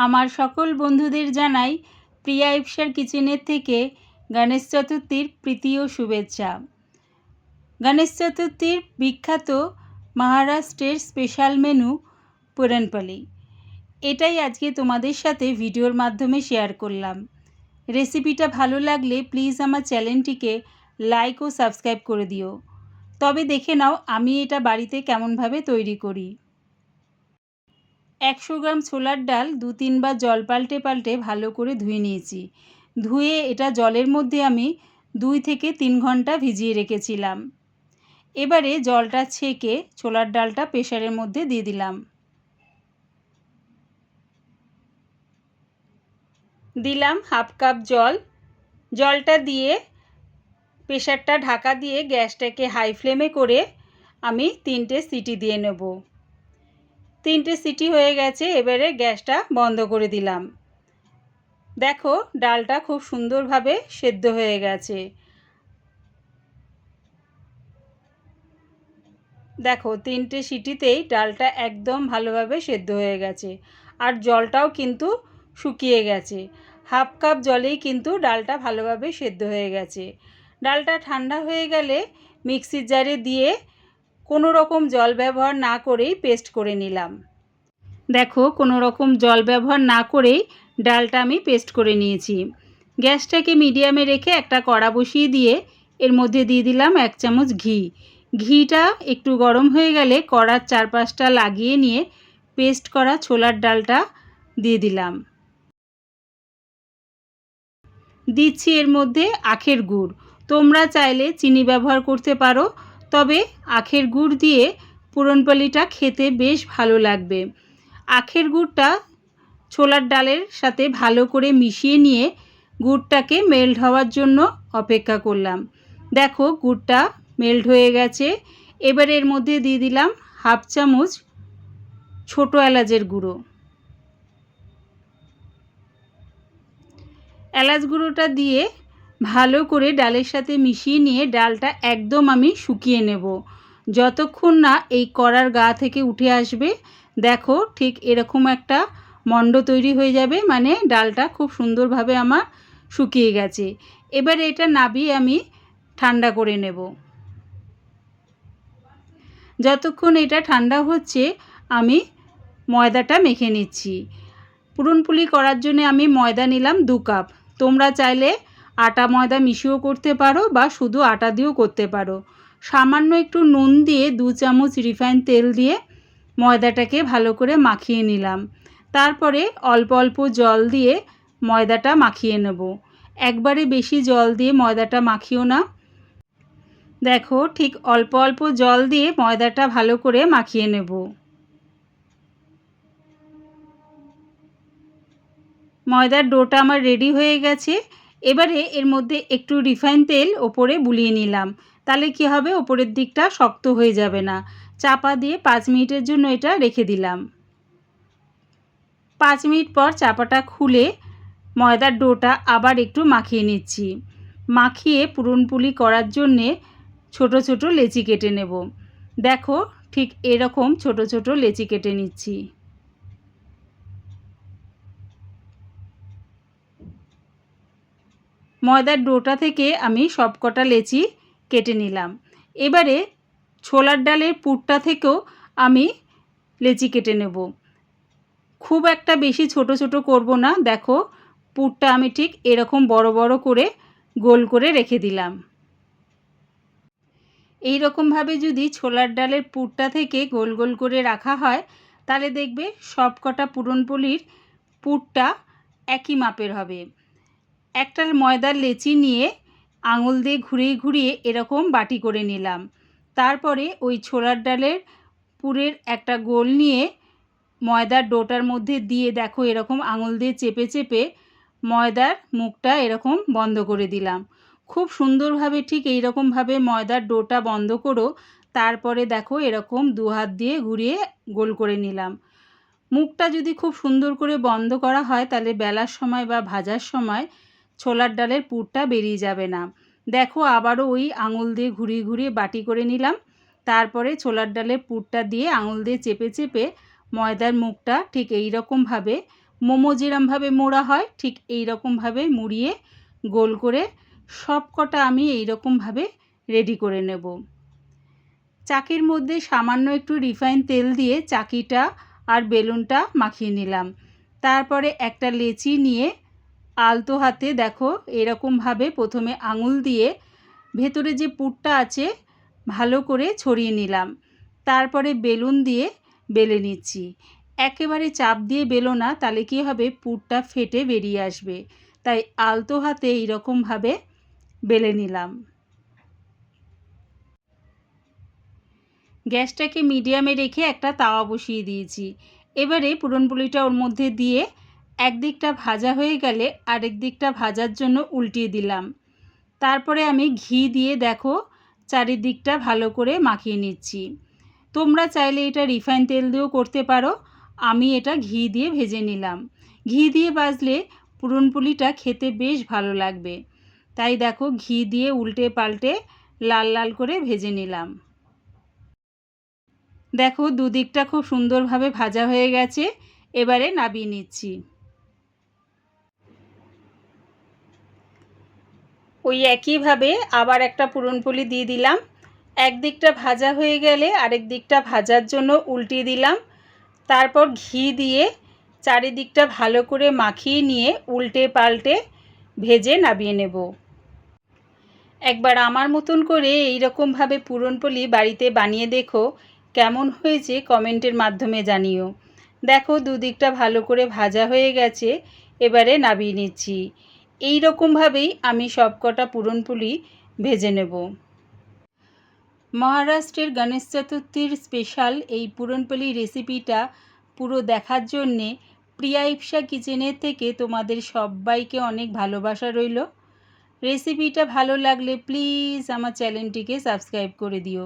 আমার সকল বন্ধুদের জানাই প্রিয়া ইফসার কিচেনের থেকে গণেশ চতুর্থীর প্রীতি ও শুভেচ্ছা। গণেশ চতুর্থীর বিখ্যাত মহারাষ্ট্রের স্পেশাল মেনু পুরনপোলি, এটাই আজকে তোমাদের সাথে ভিডিওর মাধ্যমে শেয়ার করলাম। রেসিপিটা ভালো লাগলে প্লিজ আমার চ্যানেলটিকে লাইক ও সাবস্ক্রাইব করে দিও। তবে দেখে নাও আমি এটা বাড়িতে কেমনভাবে তৈরি করি। 100 গ্রাম ছোলার ডাল 2-3 বার জল পাল্টে পাল্টে ভালো করে ধুয়ে নিয়েছি। ধুয়ে এটা জলের মধ্যে আমি 2 থেকে 3 ঘন্টা ভিজিয়ে রেখেছিলাম। এবারে জলটা ছেঁকে ছোলার ডালটা প্রেসারের মধ্যে দিয়ে দিলাম। দিলাম হাফ কাপ জল। জলটা দিয়ে প্রেসারটা ঢাকা দিয়ে গ্যাসটাকে হাই ফ্লেমে করে আমি 3টে সিটি দিয়ে নেব। 3টে সিটি হয়ে গেছে, এবারে গ্যাসটা বন্ধ করে দিলাম। দেখো ডালটা খুব সুন্দরভাবে সেদ্ধ হয়ে গেছে। দেখো 3টে সিটিতেই ডালটা একদম ভালোভাবে সেদ্ধ হয়ে গেছে, আর জলটাও কিন্তু শুকিয়ে গেছে। হাফ কাপ জলেই কিন্তু ডালটা ভালোভাবে সেদ্ধ হয়ে গেছে। ডালটা ঠান্ডা হয়ে গেলে মিক্সির জারে দিয়ে কোনো রকম জল ব্যবহার না করেই পেস্ট করে নিলাম। দেখো কোনো রকম জল ব্যবহার না করেই ডালটা আমি পেস্ট করে নিয়েছি। গ্যাসটাকে মিডিয়ামে রেখে একটা কড়া বসিয়ে দিয়ে এর মধ্যে দিয়ে দিলাম 1 চামচ ঘি। ঘিটা একটু গরম হয়ে গেলে কড়ার চারপাশটা লাগিয়ে নিয়ে পেস্ট করা ছোলার ডালটা দিয়ে দিলাম। দিচ্ছি এর মধ্যে আখের গুড়। তোমরা চাইলে চিনি ব্যবহার করতে পারো, তবে আখের গুড় দিয়ে পুরনপোলিটা খেতে বেশ ভালো লাগবে। আখের গুড়টা ছোলার ডালের সাথে ভালো করে মিশিয়ে নিয়ে গুড়টাকে মেল্ট হওয়ার জন্য অপেক্ষা করলাম। দেখো গুড়টা মেল্ট হয়ে গেছে। এবার এর মধ্যে দিয়ে দিলাম হাফ চামচ ছোটো এলাচের গুঁড়ো। এলাচ গুঁড়োটা দিয়ে ভালো করে ডালের সাথে মিশিয়ে নিয়ে ডালটা একদম আমি শুকিয়ে নেব, যতক্ষণ না এই কড়ার গা থেকে উঠে আসবে। দেখো ঠিক এরকম একটা মণ্ড তৈরি হয়ে যাবে, মানে ডালটা খুব সুন্দরভাবে আমার শুকিয়ে গেছে। এবার এটা নাবিয়ে আমি ঠান্ডা করে নেব। যতক্ষণ এটা ঠান্ডা হচ্ছে আমি ময়দাটা মেখে নিচ্ছি। পুরনপোলি করার জন্য আমি ময়দা নিলাম 2 কাপ। তোমরা চাইলে আটা ময়দা মিশিয়েও করতে পারো বা শুধু আটা দিয়েও করতে পারো। সামান্য একটু নুন দিয়ে 2 চামচ রিফাইন তেল দিয়ে ময়দাটাকে ভালো করে মাখিয়ে নিলাম। তারপরে অল্প অল্প জল দিয়ে ময়দাটা মাখিয়ে নেব। একবারে বেশি জল দিয়ে ময়দাটা মাখিও না। দেখো ঠিক অল্প অল্প জল দিয়ে ময়দাটা ভালো করে মাখিয়ে নেব। ময়দার ডোটা আমার রেডি হয়ে গেছে। এবারে এর মধ্যে একটু রিফাইন তেল ওপরে বুলিয়ে নিলাম, তাহলে কি হবে ওপরের দিকটা শক্ত হয়ে যাবে না। চাপা দিয়ে 5 মিনিটের জন্য এটা রেখে দিলাম। 5 মিনিট পর চাপাটা খুলে ময়দার ডোটা আবার একটু মাখিয়ে নিচ্ছি। মাখিয়ে পুরনপোলি করার জন্যে ছোট ছোট লেচি কেটে নেব। দেখো ঠিক এরকম ছোট ছোট লেচি কেটে নিচ্ছি। ময়দার ডোটা থেকে আমি সবকটা লেচি কেটে নিলাম। এবারে ছোলার ডালের পুরটা থেকেও আমি লেচি কেটে নেব। খুব একটা বেশি ছোট ছোট করব না। দেখো পুরটা আমি ঠিক এরকম বড় বড় করে গোল করে রেখে দিলাম। এই রকমভাবে যদি ছোলার ডালের পুরটা থেকে গোল গোল করে রাখা হয়, তাহলে দেখবে সবকটা পুরনপোলির পুরটা একই মাপের হবে। একটা ময়দার লেচি নিয়ে আঙুল দিয়ে ঘুরিয়ে ঘুরিয়ে এরকম বাটি করে নিলাম। তারপরে ওই ছোলার ডালের পুরের একটা গোল নিয়ে ময়দার ডোটার মধ্যে দিয়ে দেখো এরকম আঙুল দিয়ে চেপে চেপে ময়দার মুখটা এরকম বন্ধ করে দিলাম। খুব সুন্দরভাবে ঠিক এই রকমভাবে ময়দার ডোটা বন্ধ করো। তারপরে দেখো এরকম 2 হাত দিয়ে ঘুরিয়ে গোল করে নিলাম। মুখটা যদি খুব সুন্দর করে বন্ধ করা হয়, তাহলে বেলার সময় বা ভাজার সময় ছোলার ডালের পুরটা বেরিয়ে যাবে না। দেখো আবারও ওই আঙুল দিয়ে ঘুরিয়ে ঘুরিয়ে বাটি করে নিলাম। তারপরে ছোলার ডালের পুরটা দিয়ে আঙুল দিয়ে চেপে চেপে ময়দার মুখটা ঠিক এই রকমভাবে মোমো যেরমভাবে মোড়া হয় ঠিক এই রকমভাবে মুড়িয়ে গোল করে সব কটা আমি এই রকমভাবে রেডি করে নেব। চাকির মধ্যে সামান্য একটু রিফাইন তেল দিয়ে চাকিটা আর বেলুনটা মাখিয়ে নিলাম। তারপরে একটা লেচি নিয়ে আলতো হাতে দেখো এরকমভাবে প্রথমে আঙুল দিয়ে ভেতরে যে পুরটা আছে ভালো করে ছড়িয়ে নিলাম। তারপরে বেলুন দিয়ে বেলে নিচ্ছি। একেবারে চাপ দিয়ে বেলো না, তাহলে কী হবে, পুরটা ফেটে বেরিয়ে আসবে। তাই আলতো হাতে এইরকমভাবে বেলে নিলাম। গ্যাসটাকে মিডিয়ামে রেখে একটা তাওয়া বসিয়ে দিয়েছি। এবারে পুরনপুলিটা ওর মধ্যে দিয়ে একদিকটা ভাজা হয়ে গেলে আরেক দিকটা ভাজার জন্য উল্টিয়ে দিলাম। তারপরে আমি ঘি দিয়ে দেখো চারিদিকটা ভালো করে মাখিয়ে নিচ্ছি। তোমরা চাইলে এটা রিফাইন তেল দিয়েও করতে পারো, আমি এটা ঘি দিয়ে ভেজে নিলাম। ঘি দিয়ে ভাজলে পুরনপুলিটা খেতে বেশ ভালো লাগবে। তাই দেখো ঘি দিয়ে উল্টে পাল্টে লাল লাল করে ভেজে নিলাম। দেখো দুদিকটা খুব সুন্দরভাবে ভাজা হয়ে গেছে। এবারে নামিয়ে নিচ্ছি। ওই একইভাবে আবার একটা পুরনপোলি দিয়ে দিলাম। একদিকটা ভাজা হয়ে গেলে আরেক দিকটা ভাজার জন্য উল্টিয়ে দিলাম। তারপর ঘি দিয়ে চারিদিকটা ভালো করে মাখিয়ে নিয়ে উল্টে পাল্টে ভেজে নামিয়ে নেব। একবার আমার মতন করে এইরকমভাবে পুরনপোলি বাড়িতে বানিয়ে দেখো, কেমন হয়েছে কমেন্টের মাধ্যমে জানিও। দেখো দুদিকটা ভালো করে ভাজা হয়ে গেছে, এবারে নামিয়ে নিচ্ছি। এই রকমভাবেই আমি সবকটা পুরনপোলি ভেজে নেব। মহারাষ্ট্রের গণেশ চতুর্থীর স্পেশাল এই পুরনপোলি রেসিপিটা পুরো দেখার জন্যে প্রিয়া ইপসা কিচেনের থেকে তোমাদের সবাইকে অনেক ভালোবাসা রইল। রেসিপিটা ভালো লাগলে প্লিজ আমার চ্যানেলটিকে সাবস্ক্রাইব করে দিও।